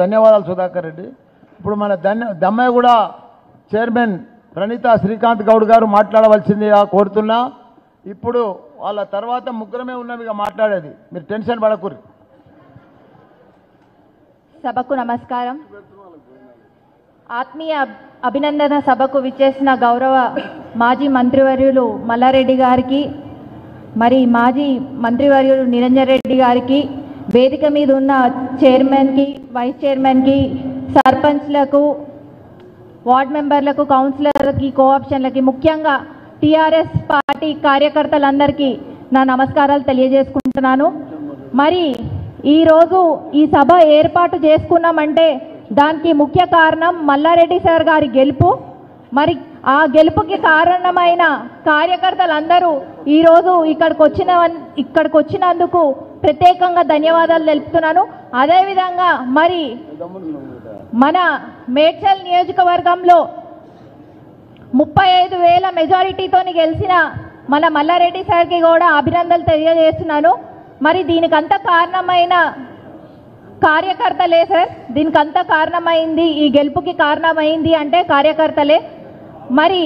ధన్యవాదాలు సుధాకర్ రెడ్డి. ఇప్పుడు మన దమ్మయ్యగూడ చైర్మన్ ప్రణీత శ్రీకాంత్ గౌడ్ గారు మాట్లాడవలసిందిగా కోరుతున్నా. ఇప్పుడు వాళ్ళ తర్వాత ముగ్గురమే ఉన్నవిగా మాట్లాడేది, మీరు టెన్షన్ పడకూరి. సభకు నమస్కారం. ఆత్మీయ అభినందన సభకు విచ్చేసిన గౌరవ మాజీ మంత్రివర్యులు మల్లారెడ్డి గారికి, మరి మాజీ మంత్రివర్యులు నిరంజన్ రెడ్డి గారికి, వేదిక మీద ఉన్న చైర్మన్కి, వైస్ చైర్మన్కి, సర్పంచ్లకు, వార్డ్ మెంబర్లకు, కౌన్సిలర్లకి, కోఆప్షన్లకి, ముఖ్యంగా టీఆర్ఎస్ పార్టీ కార్యకర్తలందరికీ నా నమస్కారాలు తెలియజేసుకుంటున్నాను. మరి ఈరోజు ఈ సభ ఏర్పాటు చేసుకున్నామంటే దానికి ముఖ్య కారణం మల్లారెడ్డి సార్ గారి గెలుపు. మరి ఆ గెలుపుకి కారణమైన కార్యకర్తలందరూ ఈరోజు ఇక్కడికి వచ్చినందుకు ప్రత్యేకంగా ధన్యవాదాలు తెలుపుతున్నాను. అదేవిధంగా మరి మన మేడ్చల్ నియోజకవర్గంలో 35,000 మెజారిటీతో గెలిచిన మన మల్లారెడ్డి సార్కి కూడా అభినందనలు తెలియజేస్తున్నాను. మరి దీనికంతా కారణమైన కార్యకర్తలే సార్. దీనికంతా కారణమైంది, ఈ గెలుపుకి కారణమైంది అంటే కార్యకర్తలే. మరి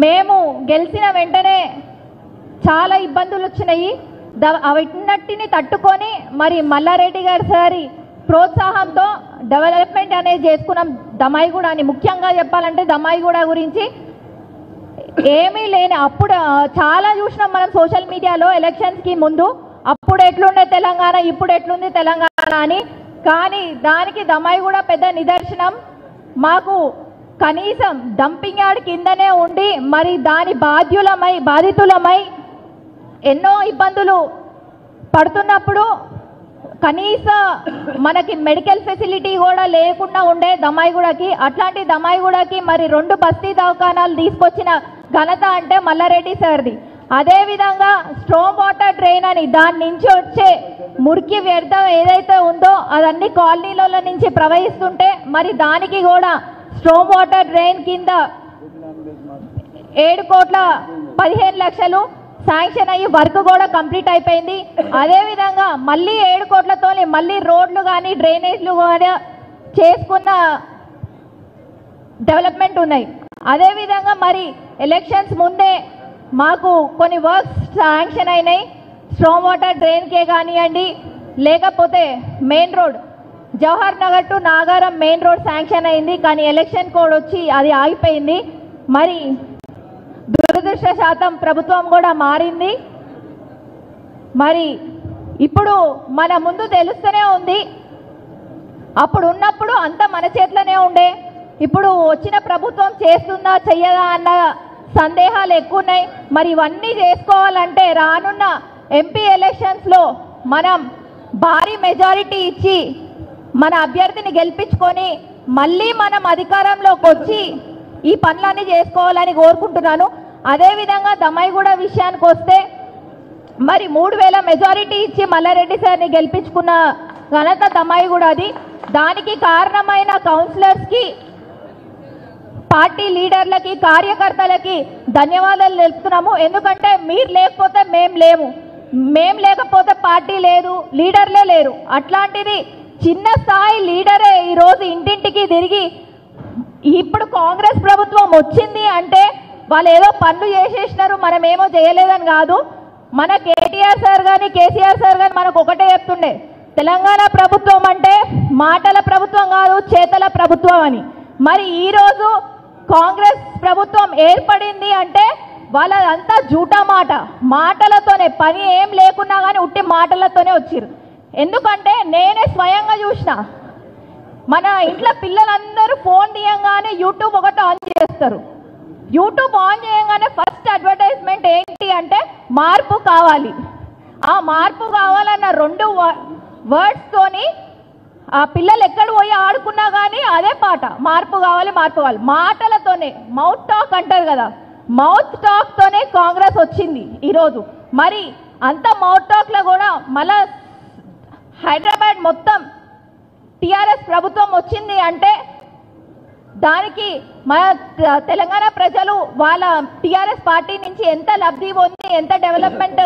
మేము గెలిచిన వెంటనే చాలా ఇబ్బందులు వచ్చినాయి. అవన్నిటిని తట్టుకొని మరి మల్లారెడ్డి గారి సారి ప్రోత్సాహంతో డెవలప్మెంట్ అనేది చేసుకున్నాం. దమ్మాయిగూడ అని ముఖ్యంగా చెప్పాలంటే దమ్మాయిగూడ గురించి ఏమీ లేని అప్పుడు చాలా చూసినాం మనం సోషల్ మీడియాలో ఎలక్షన్స్కి ముందు. అప్పుడు ఎట్లుండే తెలంగాణ, ఇప్పుడు ఎట్లుంది తెలంగాణ అని. కానీ దానికి దమ్మాయిగూడ పెద్ద నిదర్శనం. మాకు కనీసం డంపింగ్ యార్డ్ కిందనే ఉండి మరి దాని బాధితులమై ఎన్నో ఇబ్బందులు పడుతున్నప్పుడు కనీస మనకి మెడికల్ ఫెసిలిటీ కూడా లేకుండా ఉండే దమ్మాయిగూడకి. అట్లాంటి దమ్మాయిగూడకి మరి 2 బస్తీ దవాఖానాలు తీసుకొచ్చిన ఘనత అంటే మల్లారెడ్డి సార్ది. అదేవిధంగా స్ట్రాంగ్ వాటర్ డ్రైన్ అని దాని నుంచి వచ్చే మురికి వ్యర్థం ఏదైతే ఉందో అదన్నీ కాలనీల నుంచి ప్రవహిస్తుంటే మరి దానికి కూడా స్ట్రాంగ్ వాటర్ డ్రైన్ కింద 7,15,00,000 శాంక్షన్ అయ్యి వర్క్ కూడా కంప్లీట్ అయిపోయింది. అదేవిధంగా మళ్ళీ 7 కోట్లతో మళ్ళీ రోడ్లు కానీ డ్రైనేజ్లు కూడా చేసుకున్న డెవలప్మెంట్ ఉన్నాయి. అదేవిధంగా మరి ఎలక్షన్స్ ముందే మాకు కొన్ని వర్క్స్ శాంక్షన్ అయినాయి. స్ట్రాంగ్ వాటర్ డ్రైన్కే కానివ్వండి, లేకపోతే main road Jawahar Nagar to Nagaram main road sanction అయింది. కానీ ఎలక్షన్ కోడ్ వచ్చి అది ఆగిపోయింది. మరి దురదృష్టశాతం ప్రభుత్వం కూడా మారింది. మరి ఇప్పుడు మన ముందు తెలుస్తూనే ఉంది. అప్పుడు ఉన్నప్పుడు అంతా మన చేతిలోనే ఉండే. ఇప్పుడు వచ్చిన ప్రభుత్వం చేస్తుందా చెయ్యదా అన్న సందేహాలు ఎక్కువ ఉన్నాయి. మరి ఇవన్నీ చేసుకోవాలంటే రానున్న ఎంపీ ఎలక్షన్స్లో మనం భారీ మెజారిటీ ఇచ్చి మన అభ్యర్థిని గెలిపించుకొని మళ్ళీ మనం అధికారంలోకి వచ్చి ఈ పనులన్నీ చేసుకోవాలని కోరుకుంటున్నాను. అదేవిధంగా దమ్మాయిగూడ విషయానికి వస్తే మరి 3,000 మెజారిటీ ఇచ్చి మల్లారెడ్డి సార్ని గెలిపించుకున్న ఘనత దమ్మాయిగూడది. దానికి కారణమైన కౌన్సిలర్స్కి, పార్టీ లీడర్లకి, కార్యకర్తలకి ధన్యవాదాలు తెలుపుతున్నాము. ఎందుకంటే మీరు లేకపోతే మేము లేకపోతే పార్టీ లేదు, లీడర్లే లేరు. అట్లాంటిది చిన్న స్థాయి లీడరే ఈరోజు ఇంటింటికి తిరిగి ఇప్పుడు కాంగ్రెస్ ప్రభుత్వం వచ్చింది అంటే వాళ్ళు ఏదో పనులు చేసేసినారు, మనమేమో చేయలేదని కాదు. మన కేటీఆర్ సార్ కానీ కేసీఆర్ సార్ కానీ మనకు ఒకటే చెప్తుండే, తెలంగాణ ప్రభుత్వం అంటే మాటల ప్రభుత్వం కాదు, చేతల ప్రభుత్వం అని. మరి ఈరోజు కాంగ్రెస్ ప్రభుత్వం ఏర్పడింది అంటే వాళ్ళంతా జూటా మాటలతోనే, పని ఏం లేకున్నా కానీ ఉట్టి మాటలతోనే వచ్చిర్రు. ఎందుకంటే నేనే స్వయంగా చూసిన, మన ఇంట్లో పిల్లలందరూ ఫోన్ తీయంగానే యూట్యూబ్ ఒకటి ఆన్ చేస్తారు. యూట్యూబ్ ఆన్ చేయగానే ఫస్ట్ అడ్వర్టైజ్మెంట్ ఏంటి అంటే మార్పు కావాలి. ఆ మార్పు కావాలన్న 2 వర్డ్స్తోని ఆ పిల్లలు ఎక్కడ పోయి ఆడుకున్నా కానీ అదే పాట, మార్పు కావాలి మార్పు కావాలి. మాటలతోనే, మౌత్ టాక్ అంటారు కదా, మౌత్ టాక్తోనే కాంగ్రెస్ వచ్చింది ఈరోజు. మరి అంత మౌత్ టాక్లో కూడా మళ్ళా హైదరాబాద్ మొత్తం టీఆర్ఎస్ ప్రభుత్వం వచ్చింది అంటే దానికి మన తెలంగాణ ప్రజలు వాళ్ళ టీఆర్ఎస్ పార్టీ నుంచి ఎంత లబ్ధి పొంది, ఎంత డెవలప్మెంట్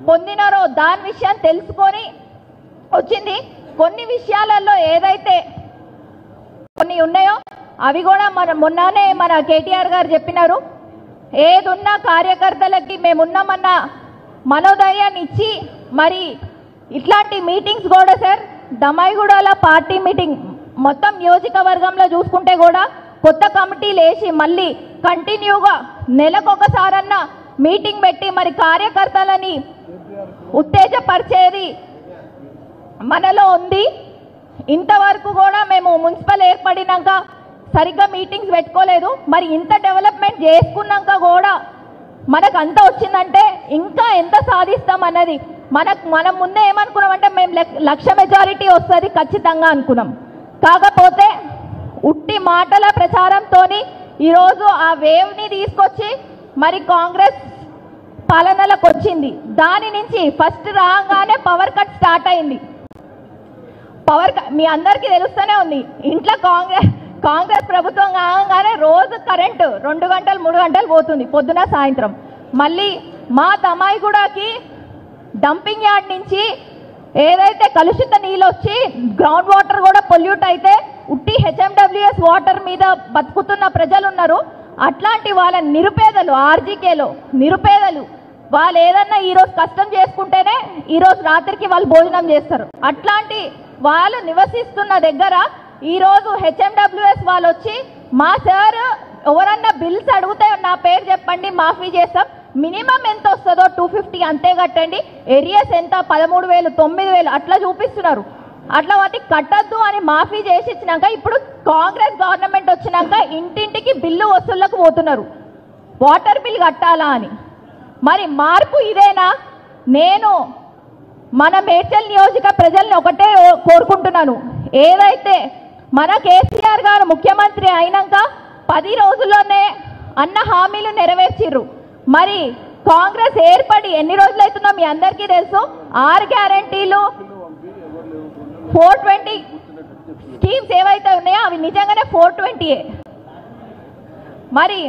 పొందినారో దాని విషయం తెలుసుకొని వచ్చింది. కొన్ని విషయాలలో ఏదైతే కొన్ని ఉన్నాయో అవి కూడా మొన్ననే మన కేటీఆర్ గారు చెప్పినారు. ఏదున్నా కార్యకర్తలకి మేమున్నామన్న మనోధైర్యాన్ని ఇచ్చి మరి ఇట్లాంటి మీటింగ్స్ కూడా సార్ దమ్మాయిగూడలో పార్టీ మీటింగ్ మొత్తం నియోజకవర్గంలో చూసుకుంటే కూడా కొత్త కమిటీలు వేసి మళ్ళీ కంటిన్యూగా నెలకొకసారన్న మీటింగ్ పెట్టి మరి కార్యకర్తలని ఉత్తేజపరిచేది మనలో ఉంది. ఇంతవరకు కూడా మేము మున్సిపల్ ఏర్పడినాక సరిగ్గా మీటింగ్స్ పెట్టుకోలేదు. మరి ఇంత డెవలప్మెంట్ చేసుకున్నాక కూడా మనకు అంత వచ్చిందంటే ఇంకా ఎంత సాధిస్తాం అన్నది మనం ముందే ఏమనుకున్నామంటే మేము 1,00,000 మెజారిటీ వస్తుంది ఖచ్చితంగా అనుకున్నాం. కాకపోతే ఉట్టి మాటల ప్రచారంతో ఈరోజు ఆ వేవ్ని తీసుకొచ్చి మరి కాంగ్రెస్ పాలనలకు వచ్చింది. దాని నుంచి ఫస్ట్ రాగానే పవర్ కట్ స్టార్ట్ అయింది. మీ అందరికీ తెలుస్తూనే ఉంది. ఇంట్లో కాంగ్రెస్ ప్రభుత్వం కాగానే రోజు కరెంటు 2 గంటలు 3 గంటలు పోతుంది పొద్దున సాయంత్రం. మళ్ళీ మా దమ్మాయిగూడకి డంపింగ్ యార్డ్ నుంచి ఏదైతే కలుషిత నీళ్ళు వచ్చి గ్రౌండ్ వాటర్ కూడా పొల్యూట్ అయితే ఉట్టి హెచ్ఎండబ్ల్యూఎస్ వాటర్ మీద బతుకుతున్న ప్రజలు ఉన్నారు. అట్లాంటి వాళ్ళ నిరుపేదలు ఆర్జీకేలో నిరుపేదలు వాళ్ళు ఏదన్నా ఈరోజు కష్టం చేసుకుంటేనే ఈరోజు రాత్రికి వాళ్ళు భోజనం చేస్తారు. అట్లాంటి వాళ్ళు నివసిస్తున్న దగ్గర ఈరోజు హెచ్ఎండబ్ల్యూఎస్ వాళ్ళు వచ్చి మా సార్ ఎవరన్నా బిల్స్ అడిగితే నా పేరు చెప్పండి మాఫీ చేస్తాం, మినిమం ఎంత వస్తుందో 250 అంతే కట్టండి, ఏరియాస్ ఎంత 13,000 9,000 అట్లా చూపిస్తున్నారు. అట్లా వాటికి కట్టద్దు అని మాఫీ చేసి ఇచ్చినాక ఇప్పుడు కాంగ్రెస్ గవర్నమెంట్ వచ్చినాక ఇంటింటికి బిల్లు వసూళ్లకు పోతున్నారు వాటర్ బిల్ కట్టాలా అని. మరి మార్పు ఇదేనా? నేను మన మేడ్చల్ నియోజక ప్రజల్ని ఒకటే కోరుకుంటున్నాను, ఏదైతే మన కేసీఆర్ గారు ముఖ్యమంత్రి అయినాక 10 రోజుల్లోనే అన్న హామీలు నెరవేర్చిర్రు. మరి కాంగ్రెస్ ఏర్పడి ఎన్ని రోజులు అవుతుందో మీ అందరికీ తెలుసు. 6 గ్యారంటీలు 420 స్కీమ్స్ ఏవైతే ఉన్నాయో అవి నిజంగానే 420. మరి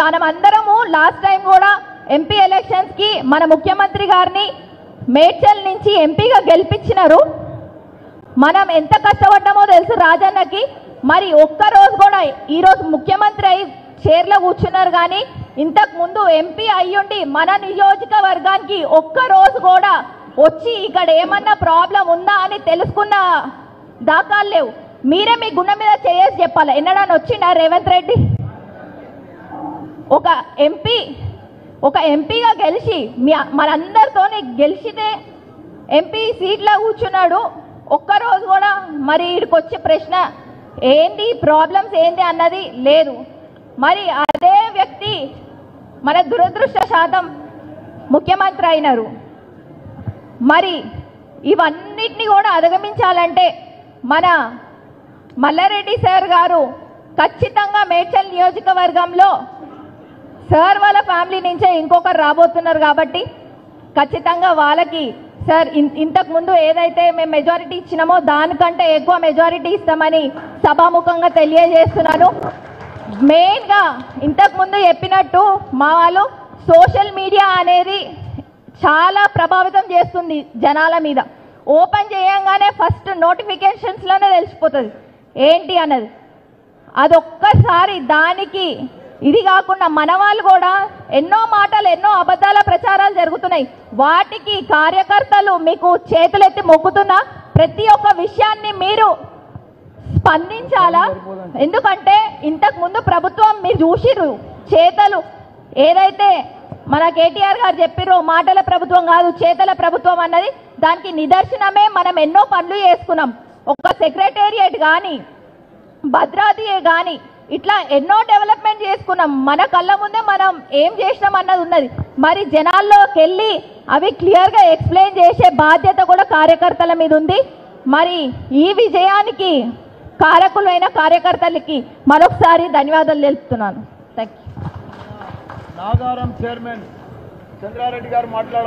మనం అందరము లాస్ట్ టైం కూడా ఎంపీ ఎలక్షన్స్కి మన ముఖ్యమంత్రి గారిని మేడ్చల్ నుంచి ఎంపీగా గెలిపించినారు. మనం ఎంత కష్టపడ్డామో తెలుసు రాజన్నకి. మరి ఒక్కరోజు కూడా ఈరోజు ముఖ్యమంత్రి అయి చైర్లో కూర్చున్నారు, కానీ ఇంతకు ముందు ఎంపీ అయ్యుండి మన నియోజకవర్గానికి ఒక్కరోజు కూడా వచ్చి ఇక్కడ ఏమన్నా ప్రాబ్లం ఉందా అని తెలుసుకున్న దాఖలు లేవు. మీరే మీ గుండె మీద చేసి చెప్పాలి. ఎన్నడాని వచ్చిండా రేవంత్ రెడ్డి? ఒక ఎంపీగా గెలిచి మనందరితో గెలిచితే ఎంపీ సీట్లో కూర్చున్నాడు. ఒక్కరోజు కూడా మరి ఇక్కడికి వచ్చే ప్రశ్న ఏంటి ప్రాబ్లమ్స్ ఏంటి అన్నది లేదు. మరి అదే వ్యక్తి మన దురదృష్టశాతం ముఖ్యమంత్రి అయినారు. మరి ఇవన్నిటిని కూడా అధిగమించాలంటే మన మల్లారెడ్డి సార్ గారు ఖచ్చితంగా మేడ్చల్ నియోజకవర్గంలో సార్ వాళ్ళ ఫ్యామిలీ నుంచే ఇంకొకరు రాబోతున్నారు కాబట్టి ఖచ్చితంగా వాళ్ళకి సార్ ఇంతకు ముందు ఏదైతే మేము మెజారిటీ ఇచ్చినామో దానికంటే ఎక్కువ మెజారిటీ ఇస్తామని సభాముఖంగా తెలియజేస్తున్నాను. మెయిన్గా ఇంతకు ముందు చెప్పినట్టు మా వాళ్ళు సోషల్ మీడియా అనేది చాలా ప్రభావితం చేస్తుంది జనాల మీద. ఓపెన్ చేయంగానే ఫస్ట్ నోటిఫికేషన్స్లోనే తెలిసిపోతుంది ఏంటి అన్నది. అదొక్కసారి దానికి ఇది కాకుండా మన వాళ్ళు కూడా ఎన్నో మాటలు ఎన్నో అబద్ధాల ప్రచారాలు జరుగుతున్నాయి. వాటికి కార్యకర్తలు మీకు చేతులెత్తి మొక్కుతున్నా ప్రతి ఒక్క విషయాన్ని మీరు స్పందించాలా. ఎందుకంటే ఇంతకు ముందు ప్రభుత్వం మీరు చూసిర్రు చేతలు ఏదైతే మన కేటీఆర్ గారు చెప్పిర్రు మాటల ప్రభుత్వం కాదు చేతల ప్రభుత్వం అన్నది దానికి నిదర్శనమే. మనం ఎన్నో పనులు చేసుకున్నాం. ఒక సెక్రటేరియట్ కానీ భద్రాద్రి కానీ ఇట్లా ఎన్నో డెవలప్మెంట్ చేసుకున్నాం. మన కళ్ళ ముందే మనం ఏం చేసినాం అన్నది ఉన్నది. మరి జనాల్లోకి వెళ్ళి అవి క్లియర్గా ఎక్స్ప్లెయిన్ చేసే బాధ్యత కూడా కార్యకర్తల మీద ఉంది. మరి ఈ విజయానికి కారకులైన కార్యకర్తలకి మరొకసారి ధన్యవాదాలు తెలుపుతున్నాను. Thank you. Nagaram chairman Chandra Reddy గారు మాట్లాడారు.